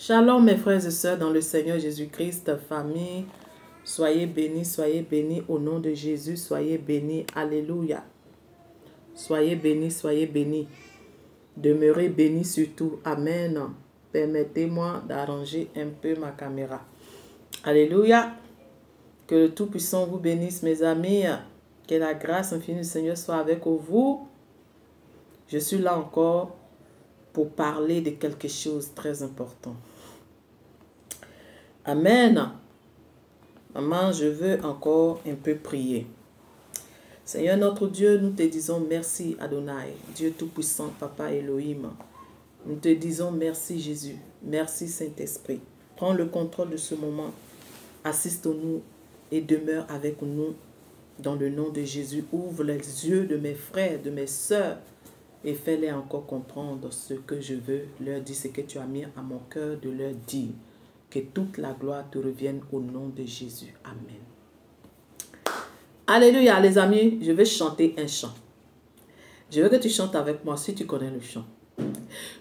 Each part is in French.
Shalom mes frères et sœurs dans le Seigneur Jésus-Christ, famille, soyez bénis au nom de Jésus, soyez bénis, alléluia. Soyez bénis, demeurez bénis surtout, amen. Permettez-moi d'arranger un peu ma caméra. Alléluia, que le Tout-Puissant vous bénisse mes amis, que la grâce infinie du Seigneur soit avec vous. Je suis là encore pour parler de quelque chose de très important. Amen. Maman, je veux encore un peu prier. Seigneur notre Dieu, nous te disons merci Adonai, Dieu Tout-Puissant, Papa Elohim. Nous te disons merci Jésus, merci Saint-Esprit. Prends le contrôle de ce moment, assiste-nous et demeure avec nous dans le nom de Jésus. Ouvre les yeux de mes frères, de mes sœurs et fais-les encore comprendre ce que je veux leur dire, ce que tu as mis à mon cœur de leur dire. Que toute la gloire te revienne au nom de Jésus. Amen. Alléluia, les amis, je vais chanter un chant. Je veux que tu chantes avec moi si tu connais le chant.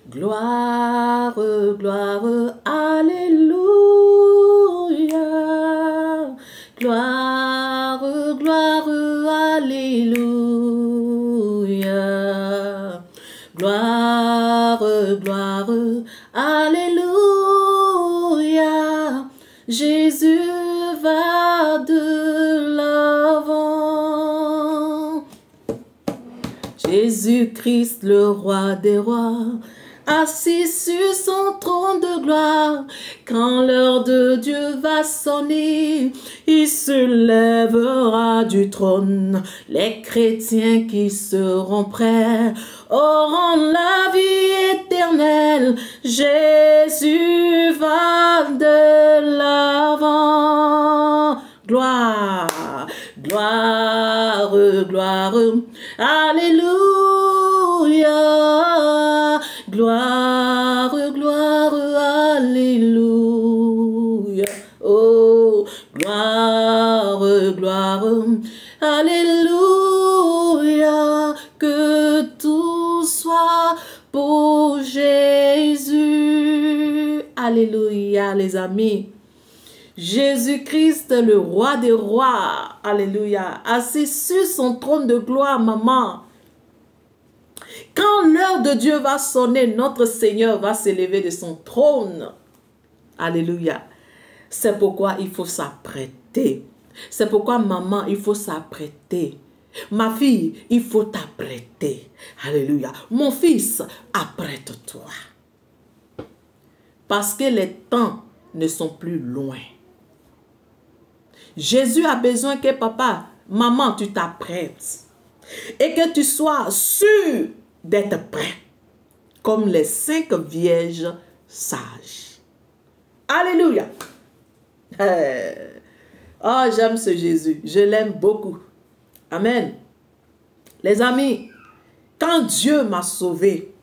Gloire, gloire, alléluia. Gloire, gloire, alléluia. Gloire, gloire, alléluia. Jésus va de l'avant. Jésus-Christ, le roi des rois, assis sur son trône de gloire. Quand l'heure de Dieu va sonner, il se lèvera du trône. Les chrétiens qui seront prêts auront la vie éternelle. Jésus va de l'avant. Gloire, gloire, gloire, alléluia. Gloire, gloire, alléluia. Oh, gloire, gloire, alléluia. Que tout soit pour Jésus. Alléluia, les amis. Jésus-Christ, le roi des rois. Alléluia. Assis sur son trône de gloire, maman. Quand l'heure de Dieu va sonner, notre Seigneur va s'élever de son trône. Alléluia. C'est pourquoi il faut s'apprêter. C'est pourquoi, maman, il faut s'apprêter. Ma fille, il faut t'apprêter. Alléluia. Mon fils, apprête-toi. Parce que les temps ne sont plus loin. Jésus a besoin que papa, maman, tu t'apprêtes. Et que tu sois sûr d'être prêt. Comme les 5 vierges sages. Alléluia. Oh, j'aime ce Jésus. Je l'aime beaucoup. Amen. Les amis, quand Dieu m'a sauvé,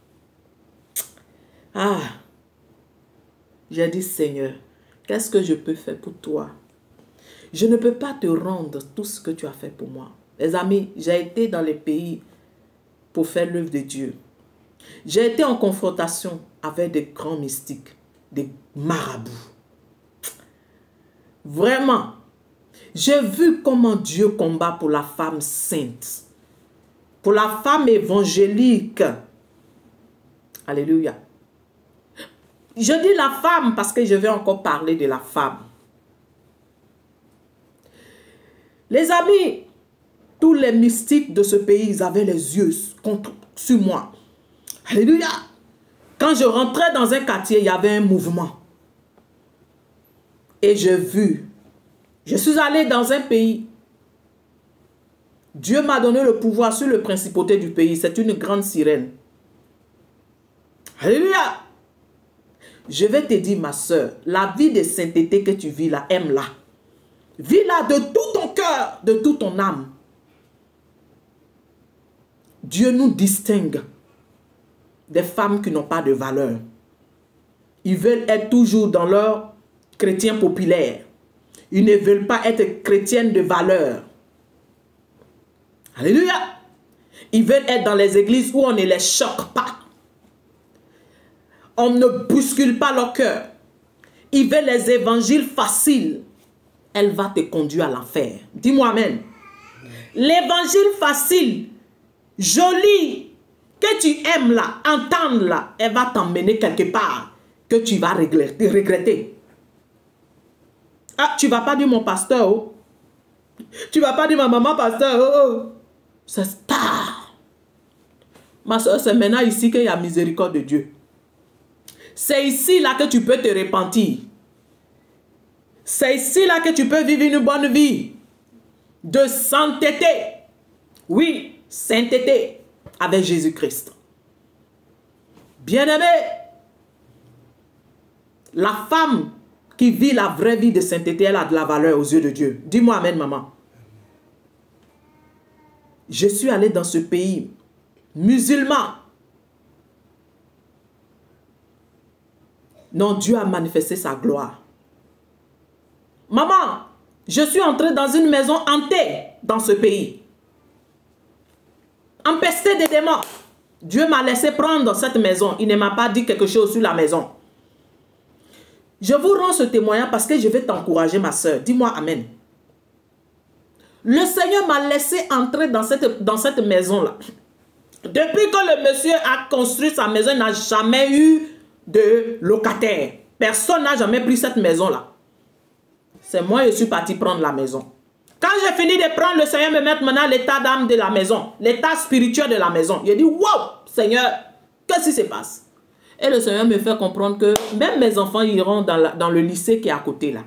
j'ai dit, Seigneur, qu'est-ce que je peux faire pour toi? Je ne peux pas te rendre tout ce que tu as fait pour moi. Les amis, j'ai été dans les pays pour faire l'œuvre de Dieu. J'ai été en confrontation avec des grands mystiques, des marabouts. Vraiment, j'ai vu comment Dieu combat pour la femme sainte, pour la femme évangélique. Alléluia. Je dis la femme parce que je vais encore parler de la femme. Les amis, tous les mystiques de ce pays, ils avaient les yeux sur moi. Alléluia. Quand je rentrais dans un quartier, il y avait un mouvement. Et j'ai vu. Je suis allé dans un pays. Dieu m'a donné le pouvoir sur le principauté du pays. C'est une grande sirène. Alléluia. Je vais te dire, ma soeur, la vie de sainteté que tu vis là, aime-la. Vis-la de tout ton cœur, de toute ton âme. Dieu nous distingue des femmes qui n'ont pas de valeur. Ils veulent être toujours dans leur chrétien populaire. Ils ne veulent pas être chrétiennes de valeur. Alléluia. Ils veulent être dans les églises où on ne les choque pas. On ne bouscule pas leur cœur. il veut les évangiles faciles, elle va te conduire à l'enfer. Dis-moi amen. L'évangile facile, joli, que tu aimes là, entendre là, elle va t'emmener quelque part que tu vas regretter. Ah, tu ne vas pas dire mon pasteur, oh. Tu ne vas pas dire ma maman pasteur, oh, oh. C'est star. Ma soeur, c'est maintenant ici qu'il y a miséricorde de Dieu. C'est ici là que tu peux te repentir. C'est ici là que tu peux vivre une bonne vie de sainteté. Oui, sainteté avec Jésus-Christ. Bien-aimé, la femme qui vit la vraie vie de sainteté, elle a de la valeur aux yeux de Dieu. Dis-moi amen, maman. Je suis allé dans ce pays musulman. Non, Dieu a manifesté sa gloire. Maman, je suis entrée dans une maison hantée dans ce pays. Empestée des démons. Dieu m'a laissé prendre cette maison. Il ne m'a pas dit quelque chose sur la maison. Je vous rends ce témoignage parce que je vais t'encourager, ma soeur. Dis-moi amen. Le Seigneur m'a laissé entrer dans cette maison-là. Depuis que le monsieur a construit sa maison, il n'a jamais eu de locataire. Personne n'a jamais pris cette maison-là. C'est moi qui suis parti prendre la maison. Quand j'ai fini de prendre, le Seigneur me met maintenant l'état d'âme de la maison, l'état spirituel de la maison. Il a dit, wow, Seigneur, qu'est-ce qui se passe? Et le Seigneur me fait comprendre que même mes enfants iront dans le lycée qui est à côté là.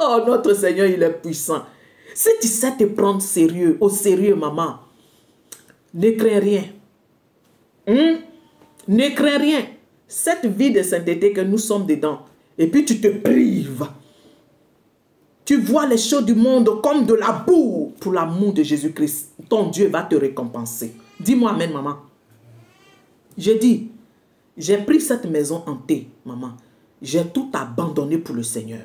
Oh, notre Seigneur, il est puissant. Si tu sais te prendre sérieux, au sérieux, maman, ne crains rien. Ne crains rien. Cette vie de sainteté que nous sommes dedans, et puis tu te prives. Tu vois les choses du monde comme de la boue pour l'amour de Jésus-Christ. Ton Dieu va te récompenser. Dis-moi amen, maman. J'ai dit, j'ai pris cette maison hantée, maman. J'ai tout abandonné pour le Seigneur.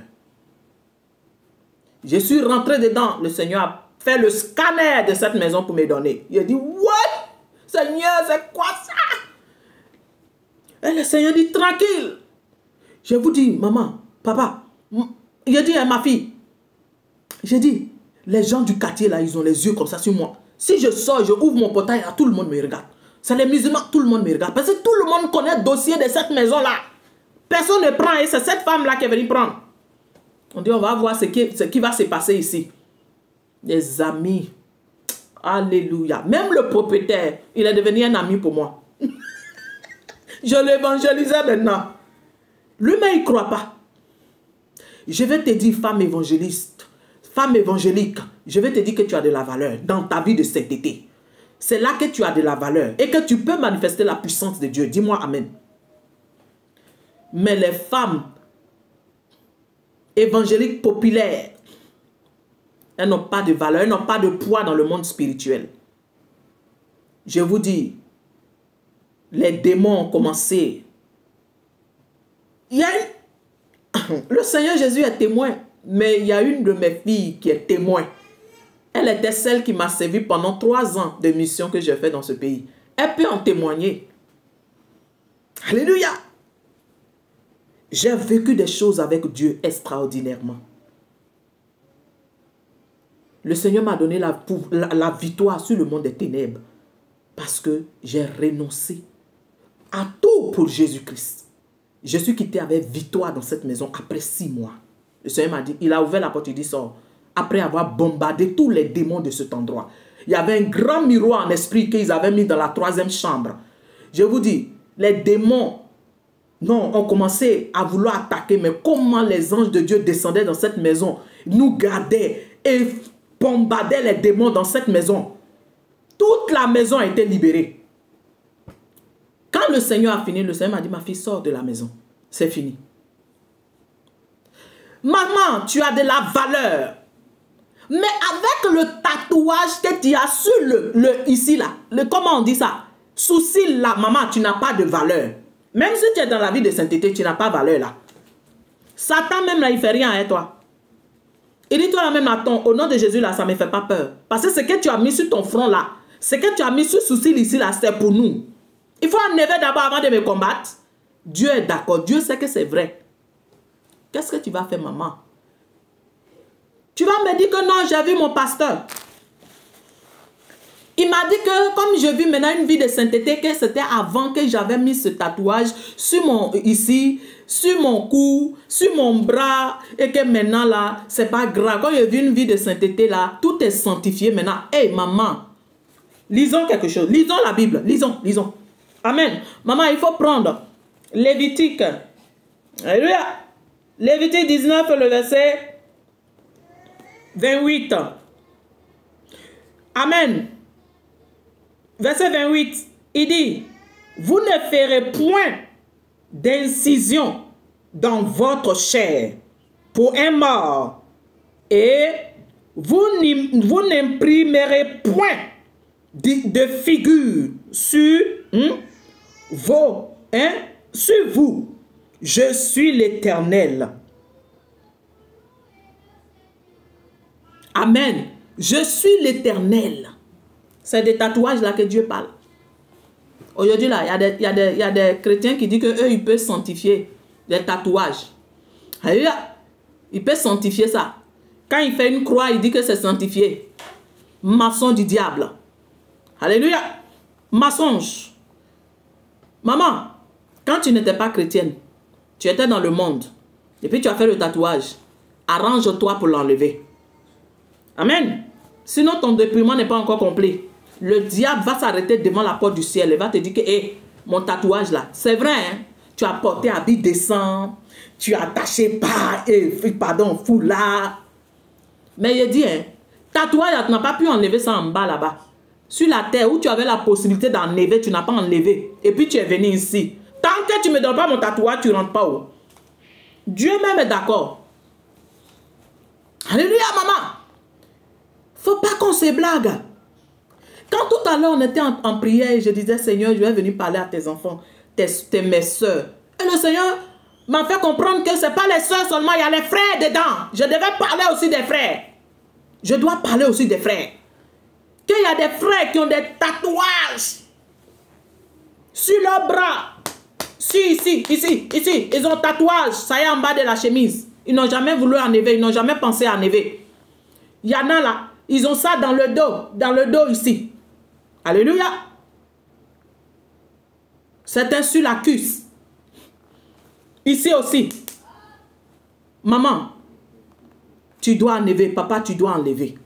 Je suis rentré dedans. Le Seigneur a fait le scanner de cette maison pour me donner. Il a dit, what? Seigneur, c'est quoi ça? Et le Seigneur dit, tranquille. Je vous dis, maman, papa, il a dit à ma fille, j'ai dit, les gens du quartier là, ils ont les yeux comme ça sur moi. Si je sors, je ouvre mon portail, là, tout le monde me regarde. C'est les musulmans, tout le monde me regarde. Parce que tout le monde connaît le dossier de cette maison-là. Personne ne prend et c'est cette femme-là qui est venue prendre. On dit, on va voir ce qui va se passer ici. Les amis. Alléluia. Même le propriétaire, il est devenu un ami pour moi. Je l'évangélisais maintenant. Lui-même, il ne croit pas. Je vais te dire, femme évangéliste, femme évangélique, je vais te dire que tu as de la valeur dans ta vie de sainteté. C'est là que tu as de la valeur et que tu peux manifester la puissance de Dieu. Dis-moi amen. Mais les femmes évangéliques populaires, elles n'ont pas de valeur, elles n'ont pas de poids dans le monde spirituel. Je vous dis, les démons ont commencé. Le Seigneur Jésus est témoin, mais il y a une de mes filles qui est témoin. Elle était celle qui m'a servi pendant 3 ans de mission que j'ai fait dans ce pays. Elle peut en témoigner. Alléluia. J'ai vécu des choses avec Dieu extraordinairement. Le Seigneur m'a donné la victoire sur le monde des ténèbres parce que j'ai renoncé à tout pour Jésus-Christ. Je suis quitté avec victoire dans cette maison après 6 mois. Le Seigneur m'a dit, il a ouvert la porte, il dit, sors. Après avoir bombardé tous les démons de cet endroit. Il y avait un grand miroir en esprit qu'ils avaient mis dans la 3e chambre. Je vous dis, les démons ont commencé à vouloir attaquer, mais comment les anges de Dieu descendaient dans cette maison, nous gardaient et bombardaient les démons dans cette maison. Toute la maison a été libérée. Quand le Seigneur a fini, le Seigneur m'a dit, ma fille, sors de la maison. C'est fini. Maman, tu as de la valeur. Mais avec le tatouage que tu as sur ici là, comment on dit ça? Sous-cil là, maman, tu n'as pas de valeur. Même si tu es dans la vie de sainteté, tu n'as pas de valeur là. Satan même là, il ne fait rien à toi. Il dit toi là même là, au nom de Jésus là, ça ne me fait pas peur. Parce que ce que tu as mis sur ton front là, ce que tu as mis sur sous-cil ici là, c'est pour nous. Il faut enlever d'abord avant de me combattre. Dieu est d'accord. Dieu sait que c'est vrai. Qu'est-ce que tu vas faire, maman? Tu vas me dire que non, j'ai vu mon pasteur. Il m'a dit que comme je vis maintenant une vie de sainteté, que c'était avant que j'avais mis ce tatouage sur mon, ici, sur mon cou, sur mon bras, et que maintenant là, c'est pas grave. Quand je vis une vie de sainteté là, tout est sanctifié maintenant. Hé, maman, lisons quelque chose. Lisons la Bible. Lisons. Amen. Maman, il faut prendre Lévitique. Alléluia. Lévitique 19, le verset 28. Amen. Verset 28, il dit, vous ne ferez point d'incision dans votre chair pour un mort, et vous n'imprimerez point de figure sur sur vous. Je suis l'Éternel. Amen. Je suis l'Éternel. C'est des tatouages là que Dieu parle. Aujourd'hui là, il y a des chrétiens qui disent qu'eux, ils peuvent sanctifier les tatouages. Alléluia. Ils peuvent sanctifier ça. Quand il fait une croix, il dit que c'est sanctifié. Maçon du diable. Alléluia. Mensonge. Maman, quand tu n'étais pas chrétienne, tu étais dans le monde, et puis tu as fait le tatouage, arrange-toi pour l'enlever. Amen. Sinon, ton dépouillement n'est pas encore complet. Le diable va s'arrêter devant la porte du ciel et va te dire que hey, mon tatouage là, c'est vrai, hein? Tu as porté habit décent, tu as attaché foulard. Mais il dit, hein, tatouage, tu n'as pas pu enlever ça en bas là-bas. Sur la terre où tu avais la possibilité d'enlever, tu n'as pas enlevé. Et puis tu es venu ici. Tant que tu ne me donnes pas mon tatouage, tu ne rentres pas où? Dieu même est d'accord. Alléluia, maman. Faut pas qu'on se blague. Quand tout à l'heure on était en prière et je disais, Seigneur, je vais venir parler à tes enfants, mes soeurs. Et le Seigneur m'a fait comprendre que ce n'est pas les soeurs seulement, il y a les frères dedans. Je devais parler aussi des frères. Je dois parler aussi des frères. Qu'il y a des frères qui ont des tatouages sur leurs bras. Ici. Ils ont tatouage, ça y est en bas de la chemise. Ils n'ont jamais voulu enlever, ils n'ont jamais pensé à enlever. Il y en a là, ils ont ça dans le dos ici. Alléluia. C'est un sur la cuisse. Ici aussi. Maman, tu dois enlever. Papa, tu dois enlever.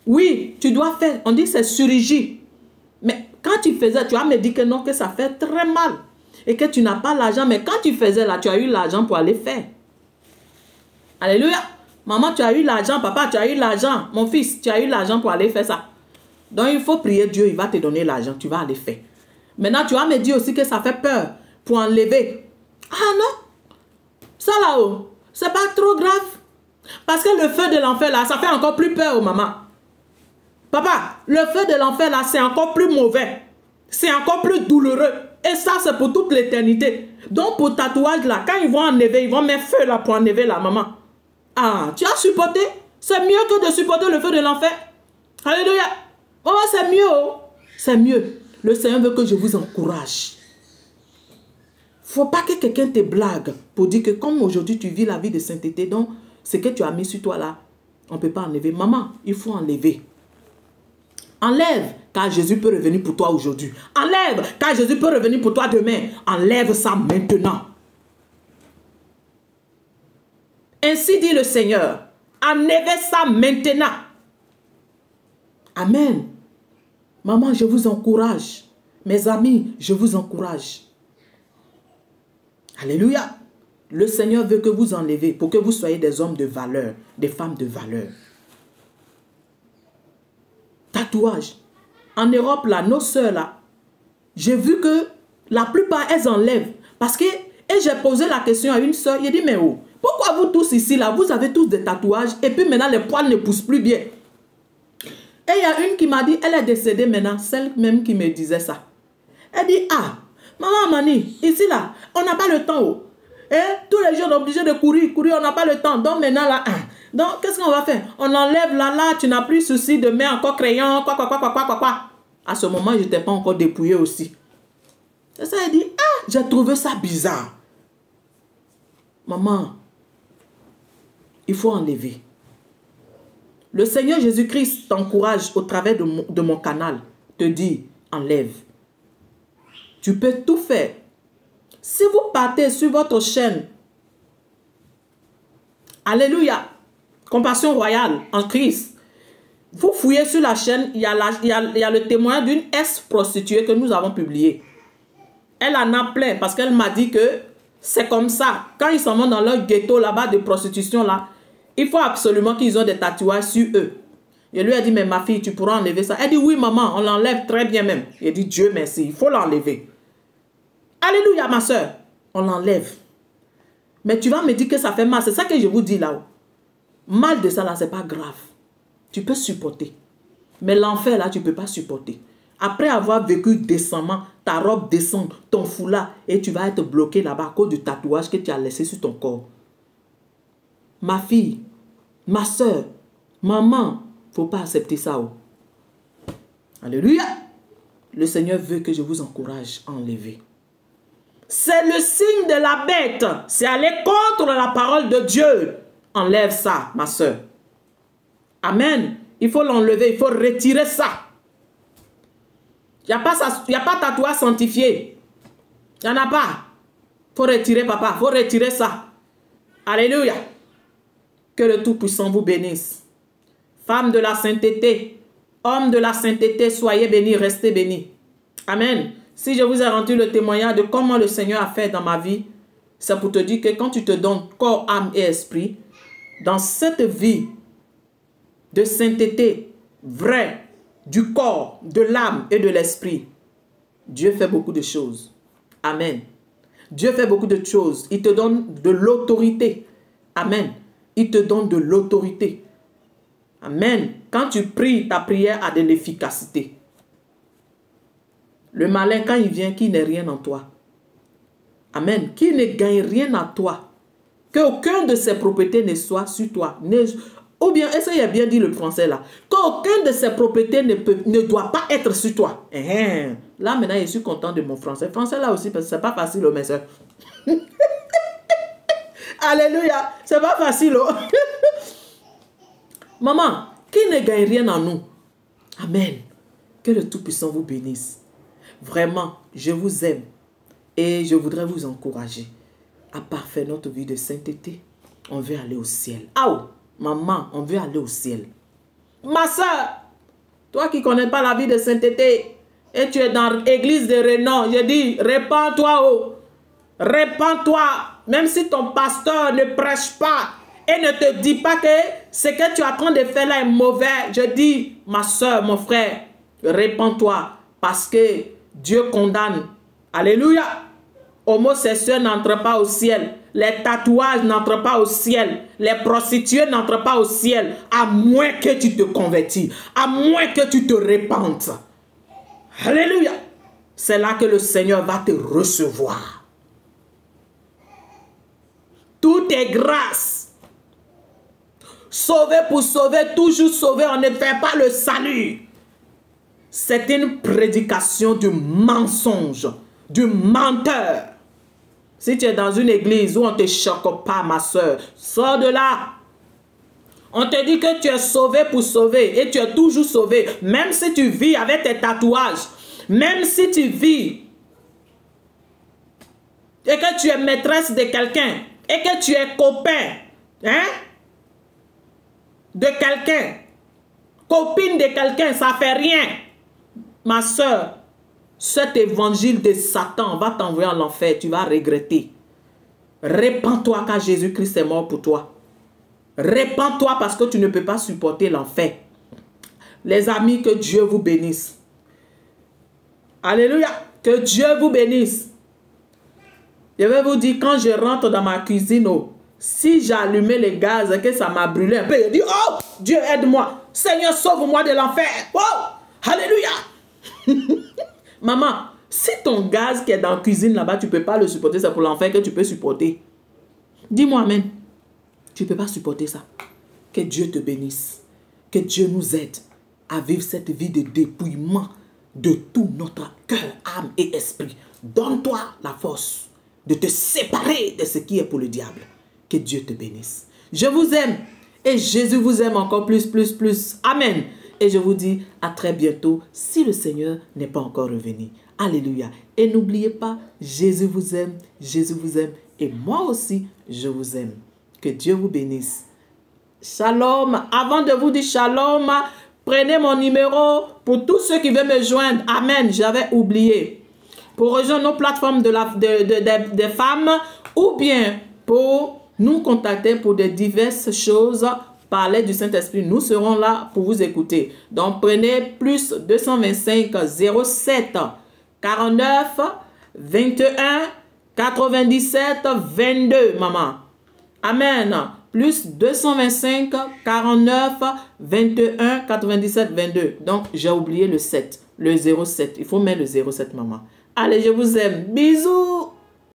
Oui, tu dois faire. On dit que c'est chirurgie. Mais quand tu faisais, tu as me dit que non, que ça fait très mal. Et que tu n'as pas l'argent. Mais quand tu faisais là, tu as eu l'argent pour aller faire. Alléluia. Maman, tu as eu l'argent. Papa, tu as eu l'argent. Mon fils, tu as eu l'argent pour aller faire ça. Donc, il faut prier Dieu. Il va te donner l'argent. Tu vas aller faire. Maintenant, tu vas me dire aussi que ça fait peur pour enlever. Ah non. Ça là-haut, c'est pas trop grave. Parce que le feu de l'enfer là, ça fait encore plus peur aux mamans. Papa, le feu de l'enfer là, c'est encore plus mauvais. C'est encore plus douloureux. Et ça, c'est pour toute l'éternité. Donc, pour tatouage là, quand ils vont enlever, ils vont mettre feu là pour enlever la maman. Ah, tu as supporté? C'est mieux que de supporter le feu de l'enfer. Alléluia. Oh, c'est mieux. Oh. C'est mieux. Le Seigneur veut que je vous encourage. Faut pas que quelqu'un te blague pour dire que comme aujourd'hui tu vis la vie de sainteté, donc ce que tu as mis sur toi là, on ne peut pas enlever. Maman, il faut enlever. Enlève, car Jésus peut revenir pour toi aujourd'hui. Enlève, car Jésus peut revenir pour toi demain. Enlève ça maintenant. Ainsi dit le Seigneur. Enlèvez ça maintenant. Amen. Maman, je vous encourage. Mes amis, je vous encourage. Alléluia. Le Seigneur veut que vous enlevez pour que vous soyez des hommes de valeur, des femmes de valeur. Tatouage. En Europe, là, nos soeurs, là, j'ai vu que la plupart, elles enlèvent. Parce que, et j'ai posé la question à une soeur, il dit, mais oh, pourquoi vous tous ici, là, vous avez tous des tatouages et puis maintenant les poils ne poussent plus bien. Et il y a une qui m'a dit, elle est décédée maintenant, celle même qui me disait ça. Elle dit, ah, maman Mani, ici là, on n'a pas le temps. Oh. Et tous les jours on est obligé de courir, on n'a pas le temps. Donc maintenant là, donc qu'est-ce qu'on va faire? On enlève là, tu n'as plus souci de mettre encore crayon, quoi. À ce moment, je n'étais pas encore dépouillée aussi. Et ça, elle dit, ah, j'ai trouvé ça bizarre. Maman, il faut enlever. Le Seigneur Jésus-Christ t'encourage au travers de mon canal, te dit, enlève. Tu peux tout faire. Si vous partez sur votre chaîne, alléluia, Compassion Royale en Christ, vous fouillez sur la chaîne, il y a le témoignage d'une ex-prostituée que nous avons publié. Elle en a plein parce qu'elle m'a dit que c'est comme ça. Quand ils s'en vont dans leur ghetto là-bas de prostitution là, il faut absolument qu'ils ont des tatouages sur eux. Je lui ai dit, mais ma fille, tu pourras enlever ça. Elle dit, oui maman, on l'enlève très bien même. J'ai dit, Dieu merci, il faut l'enlever. Alléluia ma soeur, on l'enlève. Mais tu vas me dire que ça fait mal, c'est ça que je vous dis là-haut. Mal de ça là, c'est pas grave. Tu peux supporter. Mais l'enfer là, tu ne peux pas supporter. Après avoir vécu décemment, ta robe descend, ton foulard, et tu vas être bloqué là-bas à cause du tatouage que tu as laissé sur ton corps. Ma fille, ma soeur, maman, il ne faut pas accepter ça. Oh. Alléluia. Le Seigneur veut que je vous encourage à enlever. C'est le signe de la bête. C'est aller contre la parole de Dieu. Enlève ça, ma soeur. Amen. Il faut l'enlever, il faut retirer ça. Il n'y a pas tatouage sanctifié. Il n'y en a pas. Il faut retirer, papa. Il faut retirer ça. Alléluia. Que le Tout-Puissant vous bénisse. Femme de la sainteté, homme de la sainteté, soyez bénis, restez bénis. Amen. Si je vous ai rendu le témoignage de comment le Seigneur a fait dans ma vie, c'est pour te dire que quand tu te donnes corps, âme et esprit, dans cette vie de sainteté vraie, du corps, de l'âme et de l'esprit, Dieu fait beaucoup de choses. Amen. Dieu fait beaucoup de choses. Il te donne de l'autorité. Amen. Il te donne de l'autorité. Amen. Quand tu pries, ta prière a de l'efficacité. Le malin, quand il vient, qui n'est rien en toi. Amen. Qui ne gagne rien à toi. Qu'aucun de ses propriétés ne soit sur toi. Ou bien, est-ce qu'il y a bien dit le français là? Qu'aucun de ses propriétés ne doit pas être sur toi. Là, maintenant, je suis content de mon français. Français là aussi, parce que c'est pas facile, mes soeurs. Alléluia. C'est pas facile. Oh. Maman, qui ne gagne rien en nous? Amen. Que le Tout-Puissant vous bénisse. Vraiment, je vous aime. Et je voudrais vous encourager à parfaire notre vie de sainteté. On veut aller au ciel. Ah, maman, on veut aller au ciel. Ma soeur, toi qui ne connais pas la vie de sainteté, et tu es dans l'église de renom, je dis, répands-toi. Oh. Répands-toi. Même si ton pasteur ne prêche pas et ne te dit pas que ce que tu es en train de faire là est mauvais. Je dis, ma soeur, mon frère, répands-toi parce que Dieu condamne. Alléluia. Homosexuels n'entrent pas au ciel. Les tatouages n'entrent pas au ciel. Les prostituées n'entrent pas au ciel. À moins que tu te convertis. À moins que tu te répandes. Alléluia. C'est là que le Seigneur va te recevoir. Tout est grâce. Sauver pour sauver, toujours sauver, on ne fait pas le salut. C'est une prédication du mensonge, du menteur. Si tu es dans une église où on ne te choque pas, ma soeur, sors de là. On te dit que tu es sauvé pour sauver et tu es toujours sauvé. Même si tu vis avec tes tatouages, même si tu vis et que tu es maîtresse de quelqu'un et que tu es copain de quelqu'un, copine de quelqu'un, ça ne fait rien. Ma soeur, cet évangile de Satan va t'envoyer en enfer. Tu vas regretter. Répands-toi car Jésus-Christ est mort pour toi. Répands-toi parce que tu ne peux pas supporter l'enfer. Les amis, que Dieu vous bénisse. Alléluia. Que Dieu vous bénisse. Je vais vous dire, quand je rentre dans ma cuisine, oh, si j'allumais les gaz et que ça m'a brûlé un peu, je dis, oh, Dieu aide-moi. Seigneur, sauve-moi de l'enfer. Oh, alléluia. Maman, si ton gaz qui est dans la cuisine là-bas, tu ne peux pas le supporter, c'est pour l'enfer que tu peux supporter. Dis-moi amen. Tu ne peux pas supporter ça. Que Dieu te bénisse. Que Dieu nous aide à vivre cette vie de dépouillement de tout notre cœur, âme et esprit. donne-toi la force de te séparer de ce qui est pour le diable. Que Dieu te bénisse. Je vous aime et Jésus vous aime encore plus. Amen. Et je vous dis à très bientôt si le Seigneur n'est pas encore revenu. Alléluia. Et n'oubliez pas, Jésus vous aime et moi aussi, je vous aime. Que Dieu vous bénisse. Shalom. Avant de vous dire shalom, prenez mon numéro pour tous ceux qui veulent me joindre. Amen. J'avais oublié. Pour rejoindre nos plateformes des femmes ou bien pour nous contacter pour de diverses choses, parler du Saint-Esprit. Nous serons là pour vous écouter. Donc, prenez plus 225 07 49 21 97 22, maman. Amen. Plus 225 49 21 97 22. Donc, j'ai oublié le 7, le 07. Il faut mettre le 07, maman. Allez, je vous aime. Bisous.